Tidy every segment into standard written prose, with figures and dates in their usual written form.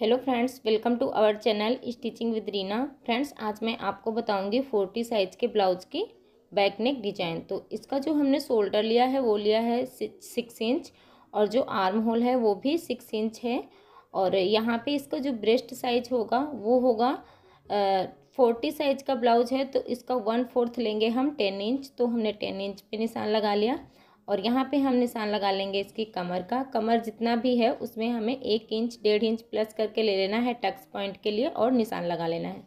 Hello friends, welcome to our channel stitching with Reena. Friends, आज मैं आपको बताऊंगी 40 साइज़ के ब्लाउज़ की बैक नेक डिजाइन। तो इसका जो हमने शोल्डर लिया है वो लिया है 6 इंच और जो आर्म होल है वो भी 6 इंच है। और यहाँ पे इसका जो ब्रेस्ट साइज होगा वो होगा 40 साइज़ का ब्लाउज है तो इसका 1/4 लेंगे हम 10 इंच। तो हमने 10 इंच पे निशान लगा लिया और यहाँ पे हम निशान लगा लेंगे इसकी कमर का। कमर जितना भी है उसमें हमें 1 इंच 1.5 इंच प्लस करके ले लेना है टक्स पॉइंट के लिए और निशान लगा लेना है।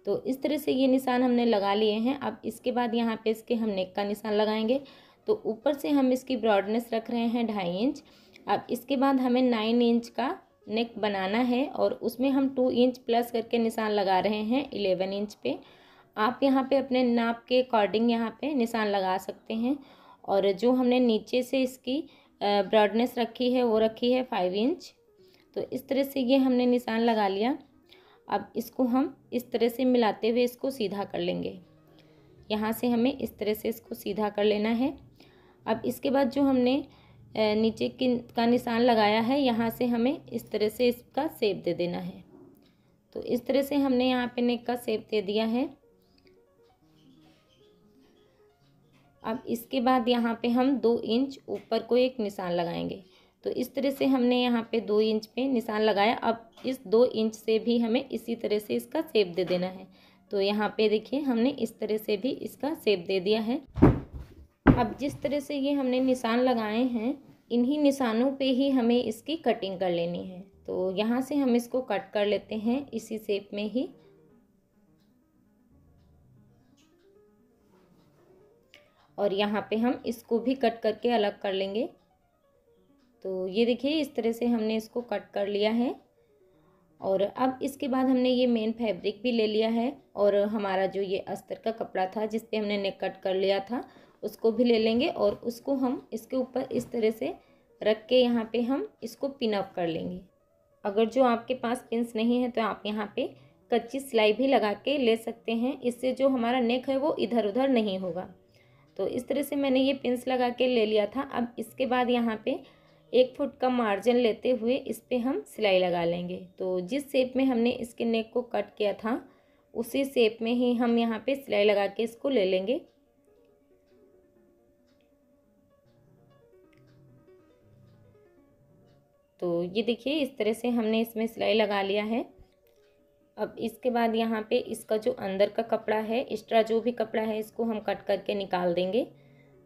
तो इस तरह से ये निशान हमने लगा लिए हैं। अब इसके बाद यहाँ पे इसके हम नेक का निशान लगाएंगे। तो ऊपर से हम इसकी ब्रॉडनेस रख रहे हैं 2.5 इंच। अब इसके बाद हमें 9 इंच का नेक बनाना है और उसमें हम 2 इंच प्लस करके निशान लगा रहे हैं 11 इंच पे। आप यहाँ पे अपने नाप के अकॉर्डिंग यहाँ पे निशान लगा सकते हैं। और जो हमने नीचे से इसकी ब्रॉडनेस रखी है वो रखी है 5 इंच। तो इस तरह से ये हमने निशान लगा लिया। अब इसको हम इस तरह से मिलाते हुए इसको सीधा कर लेंगे। यहाँ से हमें इस तरह से इसको सीधा कर लेना है। अब इसके बाद जो हमने नीचे का निशान लगाया है यहाँ से हमें इस तरह से इसका शेप दे देना है। तो इस तरह से हमने यहाँ पे नेक का शेप दे दिया है। अब इसके बाद यहाँ पे हम 2 इंच ऊपर को एक निशान लगाएंगे। तो इस तरह से हमने यहाँ पे 2 इंच पे निशान लगाया। अब इस 2 इंच से भी हमें इसी तरह से इसका शेप दे देना है। तो यहाँ पे देखिए हमने इस तरह से भी इसका शेप दे दिया है। अब जिस तरह से ये हमने निशान लगाए हैं इन्हीं निशानों पे ही हमें इसकी कटिंग कर लेनी है। तो यहाँ से हम इसको कट कर लेते हैं इसी शेप में ही। और यहाँ पे हम इसको भी कट करके अलग कर लेंगे। तो ये देखिए इस तरह से हमने इसको कट कर लिया है। और अब इसके बाद हमने ये मेन फैब्रिक भी ले लिया है और हमारा जो ये अस्तर का कपड़ा था जिस पे हमने नेक कट कर लिया था उसको भी ले लेंगे और उसको हम इसके ऊपर इस तरह से रख के यहाँ पे हम इसको पिन अप कर लेंगे। अगर जो आपके पास पिंस नहीं है तो आप यहाँ पे कच्ची सिलाई भी लगा के ले सकते हैं। इससे जो हमारा नेक है वो इधर उधर नहीं होगा। तो इस तरह से मैंने ये पिंस लगा के ले लिया था। अब इसके बाद यहाँ पे 1 फुट का मार्जिन लेते हुए इस पे हम सिलाई लगा लेंगे। तो जिस शेप में हमने इसके नेक को कट किया था उसी शेप में ही हम यहाँ पे सिलाई लगा के इसको ले लेंगे। तो ये देखिए इस तरह से हमने इसमें सिलाई लगा लिया है। अब इसके बाद यहाँ पे इसका जो अंदर का कपड़ा है एक्स्ट्रा जो भी कपड़ा है इसको हम कट करके निकाल देंगे।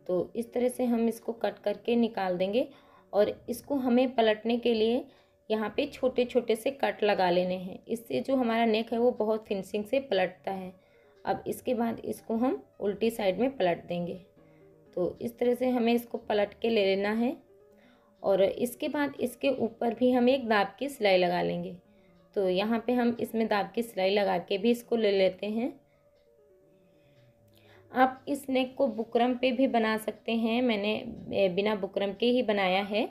तो इस तरह से हम इसको कट करके निकाल देंगे और इसको हमें पलटने के लिए यहाँ पे छोटे छोटे से कट लगा लेने हैं। इससे जो हमारा नेक है वो बहुत फिनिशिंग से पलटता है। अब इसके बाद इसको हम उल्टी साइड में पलट देंगे। तो इस तरह से हमें इसको पलट के ले लेना है और इसके बाद इसके ऊपर भी हम एक दाब की सिलाई लगा लेंगे। तो यहाँ पे हम इसमें दाब की सिलाई लगा के भी इसको ले लेते हैं। आप इस नेक को बुकरम पे भी बना सकते हैं। मैंने बिना बुकरम के ही बनाया है।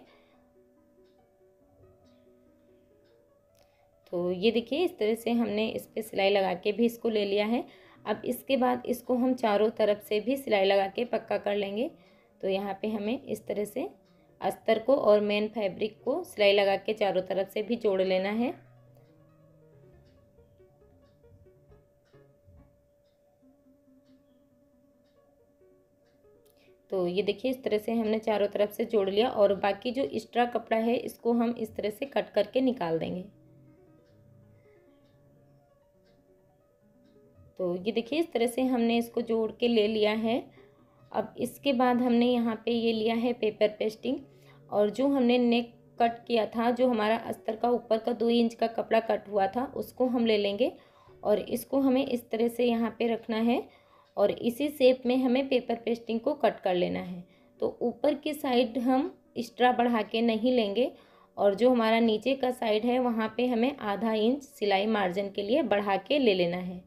तो ये देखिए इस तरह से हमने इस पे सिलाई लगा के भी इसको ले लिया है। अब इसके बाद इसको हम चारों तरफ से भी सिलाई लगा के पक्का कर लेंगे। तो यहाँ पे हमें इस तरह से अस्तर को और मेन फैब्रिक को सिलाई लगा के चारों तरफ से भी जोड़ लेना है। तो ये देखिए इस तरह से हमने चारों तरफ से जोड़ लिया और बाकी जो एक्स्ट्रा कपड़ा है इसको हम इस तरह से कट करके निकाल देंगे। तो ये देखिए इस तरह से हमने इसको जोड़ के ले लिया है। अब इसके बाद हमने यहाँ पे ये लिया है पेपर पेस्टिंग और जो हमने नेक कट किया था जो हमारा अस्तर का ऊपर का 2 इंच का कपड़ा कट हुआ था उसको हम ले लेंगे और इसको हमें इस तरह से यहाँ पे रखना है और इसी शेप में हमें पेपर पेस्टिंग को कट कर लेना है। तो ऊपर की साइड हम एक्स्ट्रा बढ़ा के नहीं लेंगे और जो हमारा नीचे का साइड है वहाँ पे हमें आधा इंच सिलाई मार्जिन के लिए बढ़ा के ले लेना है।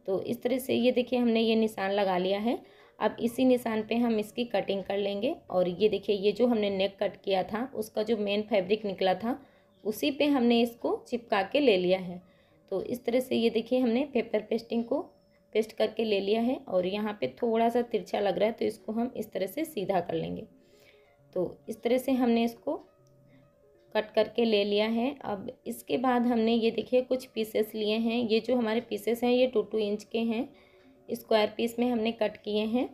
तो इस तरह से ये देखिए हमने ये निशान लगा लिया है। अब इसी निशान पे हम इसकी कटिंग कर लेंगे और ये देखिए ये जो हमने नेक कट किया था उसका जो मेन फैब्रिक निकला था उसी पे हमने इसको चिपका के ले लिया है। तो इस तरह से ये देखिए हमने पेपर पेस्टिंग को पेस्ट करके ले लिया है और यहाँ पे थोड़ा सा तिरछा लग रहा है तो इसको हम इस तरह से सीधा कर लेंगे। तो इस तरह से हमने इसको कट करके ले लिया है। अब इसके बाद हमने ये देखिए कुछ पीसेस लिए हैं। ये जो हमारे पीसेस हैं ये 2-2 इंच के हैं, स्क्वायर पीस में हमने कट किए हैं।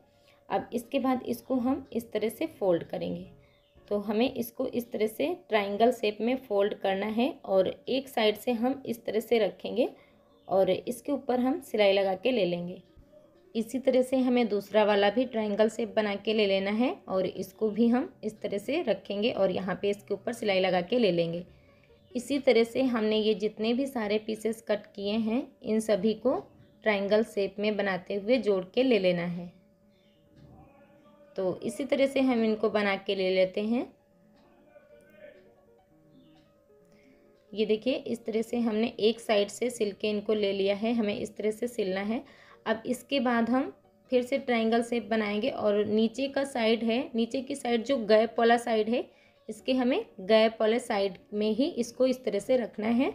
अब इसके बाद इसको हम इस तरह से फोल्ड करेंगे। तो हमें इसको इस तरह से ट्रायंगल शेप में फोल्ड करना है और एक साइड से हम इस तरह से रखेंगे और इसके ऊपर हम सिलाई लगा के ले लेंगे। इसी तरह से हमें दूसरा वाला भी ट्रायंगल शेप बना के ले लेना है और इसको भी हम इस तरह से रखेंगे और यहाँ पे इसके ऊपर सिलाई लगा के ले लेंगे। इसी तरह से हमने ये जितने भी सारे पीसेस कट किए हैं इन सभी को ट्रायंगल शेप में बनाते हुए जोड़ के ले लेना है। तो इसी तरह से हम इनको बना के ले लेते हैं। ये देखिए इस तरह से हमने एक साइड से सिल के इनको ले लिया है, हमें इस तरह से सिलना है। अब इसके बाद हम फिर से ट्रायंगल शेप बनाएंगे और नीचे का साइड है, नीचे की साइड जो गैप वाला साइड है, इसके हमें गैप वाले साइड में ही इसको इस तरह से रखना है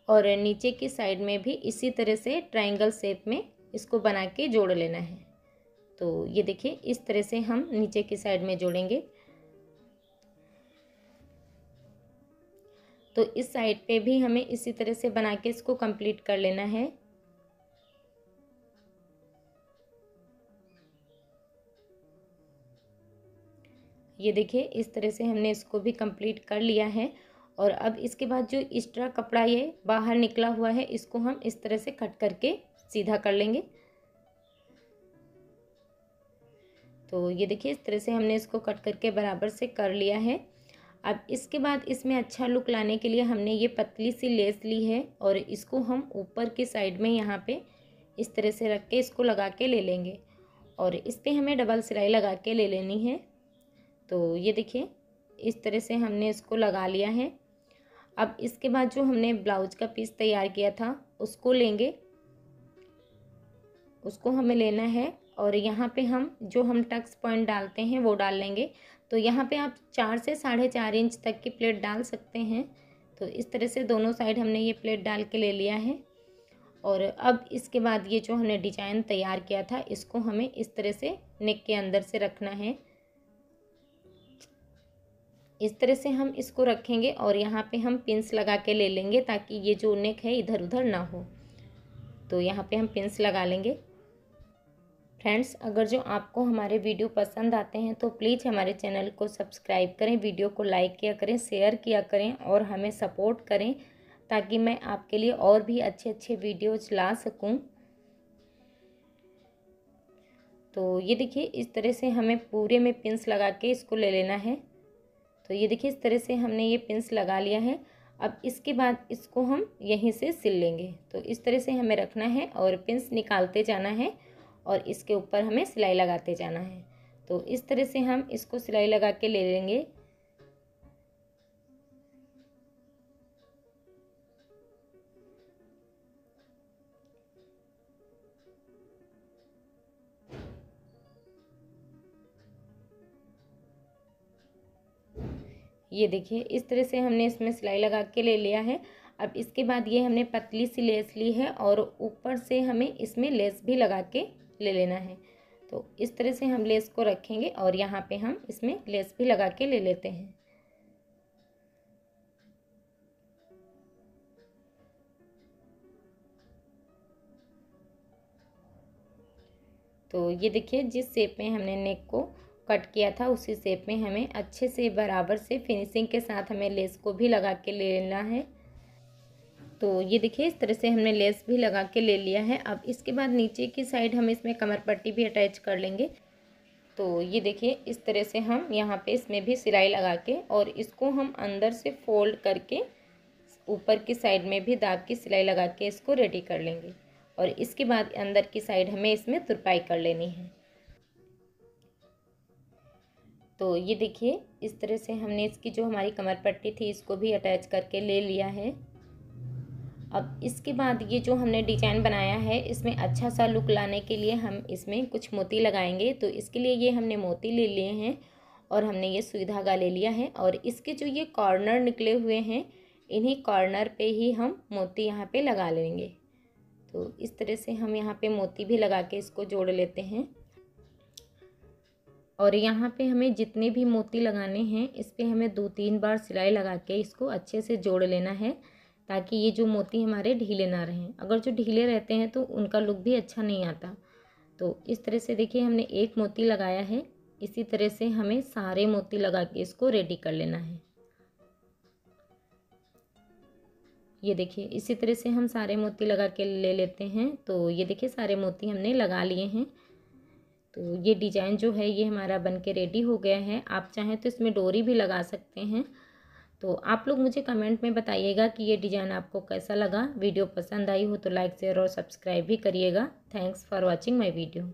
और नीचे की साइड में भी इसी तरह से ट्रायंगल शेप में इसको बना के जोड़ लेना है। तो ये देखिए इस तरह से हम नीचे की साइड में जोड़ेंगे। तो इस साइड पे भी हमें इसी तरह से बना के इसको कंप्लीट कर लेना है। ये देखिए इस तरह से हमने इसको भी कंप्लीट कर लिया है और अब इसके बाद जो एक्स्ट्रा कपड़ा ये बाहर निकला हुआ है इसको हम इस तरह से कट करके सीधा कर लेंगे। तो ये देखिए इस तरह से हमने इसको कट करके बराबर से कर लिया है। अब इसके बाद इसमें अच्छा लुक लाने के लिए हमने ये पतली सी लेस ली है और इसको हम ऊपर की साइड में यहाँ पे इस तरह से रख के इसको लगा के ले लेंगे और इस पर हमें डबल सिलाई लगा के ले लेनी है। तो ये देखिए इस तरह से हमने इसको लगा लिया है। अब इसके बाद जो हमने ब्लाउज का पीस तैयार किया था उसको लेंगे, उसको हमें लेना है और यहाँ पे हम जो हम टक्स पॉइंट डालते हैं वो डाल लेंगे। तो यहाँ पे आप 4 से 4.5 इंच तक की प्लेट डाल सकते हैं। तो इस तरह से दोनों साइड हमने ये प्लेट डाल के ले लिया है और अब इसके बाद ये जो हमने डिजाइन तैयार किया था इसको हमें इस तरह से नेक के अंदर से रखना है। इस तरह से हम इसको रखेंगे और यहाँ पे हम पिंस लगा के ले लेंगे ताकि ये जो नेक है इधर उधर ना हो। तो यहाँ पे हम पिंस लगा लेंगे। फ्रेंड्स, अगर जो आपको हमारे वीडियो पसंद आते हैं तो प्लीज़ हमारे चैनल को सब्सक्राइब करें, वीडियो को लाइक किया करें, शेयर किया करें और हमें सपोर्ट करें ताकि मैं आपके लिए और भी अच्छे अच्छे वीडियोज ला सकूं। तो ये देखिए इस तरह से हमें पूरे में पिंस लगा के इसको ले लेना है। तो ये देखिए इस तरह से हमने ये पिंस लगा लिया है। अब इसके बाद इसको हम यहीं से सिल लेंगे। तो इस तरह से हमें रखना है और पिंस निकालते जाना है और इसके ऊपर हमें सिलाई लगाते जाना है। तो इस तरह से हम इसको सिलाई लगा के ले लेंगे। ये देखिए इस तरह से हमने इसमें सिलाई लगा के ले लिया है। अब इसके बाद ये हमने पतली सी लेस ली है और ऊपर से हमें इसमें लेस भी लगा के ले लेना है। तो इस तरह से हम लेस को रखेंगे और यहाँ पे हम इसमें लेस भी लगा के ले लेते हैं। तो ये देखिए जिस शेप में हमने नेक को कट किया था उसी शेप में हमें अच्छे से बराबर से फिनिशिंग के साथ हमें लेस को भी लगा के ले लेना है। तो ये देखिए इस तरह से हमने लेस भी लगा के ले लिया है। अब इसके बाद नीचे की साइड हम इसमें कमर पट्टी भी अटैच कर लेंगे। तो ये देखिए इस तरह से हम यहाँ पे इसमें भी सिलाई लगा के और इसको हम अंदर से फोल्ड करके ऊपर की साइड में भी दाब की सिलाई लगा के इसको रेडी कर लेंगे और इसके बाद अंदर की साइड हमें इसमें तुरपाई कर लेनी है। तो ये देखिए इस तरह से हमने इसकी जो हमारी कमर पट्टी थी इसको भी अटैच करके ले लिया है। अब इसके बाद ये जो हमने डिजाइन बनाया है इसमें अच्छा सा लुक लाने के लिए हम इसमें कुछ मोती लगाएंगे। तो इसके लिए ये हमने मोती ले लिए हैं और हमने ये सुई धागा ले लिया है और इसके जो ये कॉर्नर निकले हुए हैं इन्हीं कॉर्नर पे ही हम मोती यहाँ पे लगा लेंगे। तो इस तरह से हम यहाँ पे मोती भी लगा के इसको जोड़ लेते हैं। और यहाँ पे हमें जितने भी मोती लगाने हैं इस पर हमें 2-3 बार सिलाई लगा के इसको अच्छे से जोड़ लेना है, ताकि ये जो मोती हमारे ढीले ना रहें। अगर जो ढीले रहते हैं तो उनका लुक भी अच्छा नहीं आता। तो इस तरह से देखिए हमने एक मोती लगाया है, इसी तरह से हमें सारे मोती लगा के इसको रेडी कर लेना है। ये देखिए इसी तरह से हम सारे मोती लगा के ले लेते हैं। तो ये देखिए सारे मोती हमने लगा लिए हैं। तो ये डिज़ाइन जो है ये हमारा बन के रेडी हो गया है। आप चाहें तो इसमें डोरी भी लगा सकते हैं। तो आप लोग मुझे कमेंट में बताइएगा कि ये डिज़ाइन आपको कैसा लगा। वीडियो पसंद आई हो तो लाइक शेयर और सब्सक्राइब भी करिएगा। Thanks for watching my video.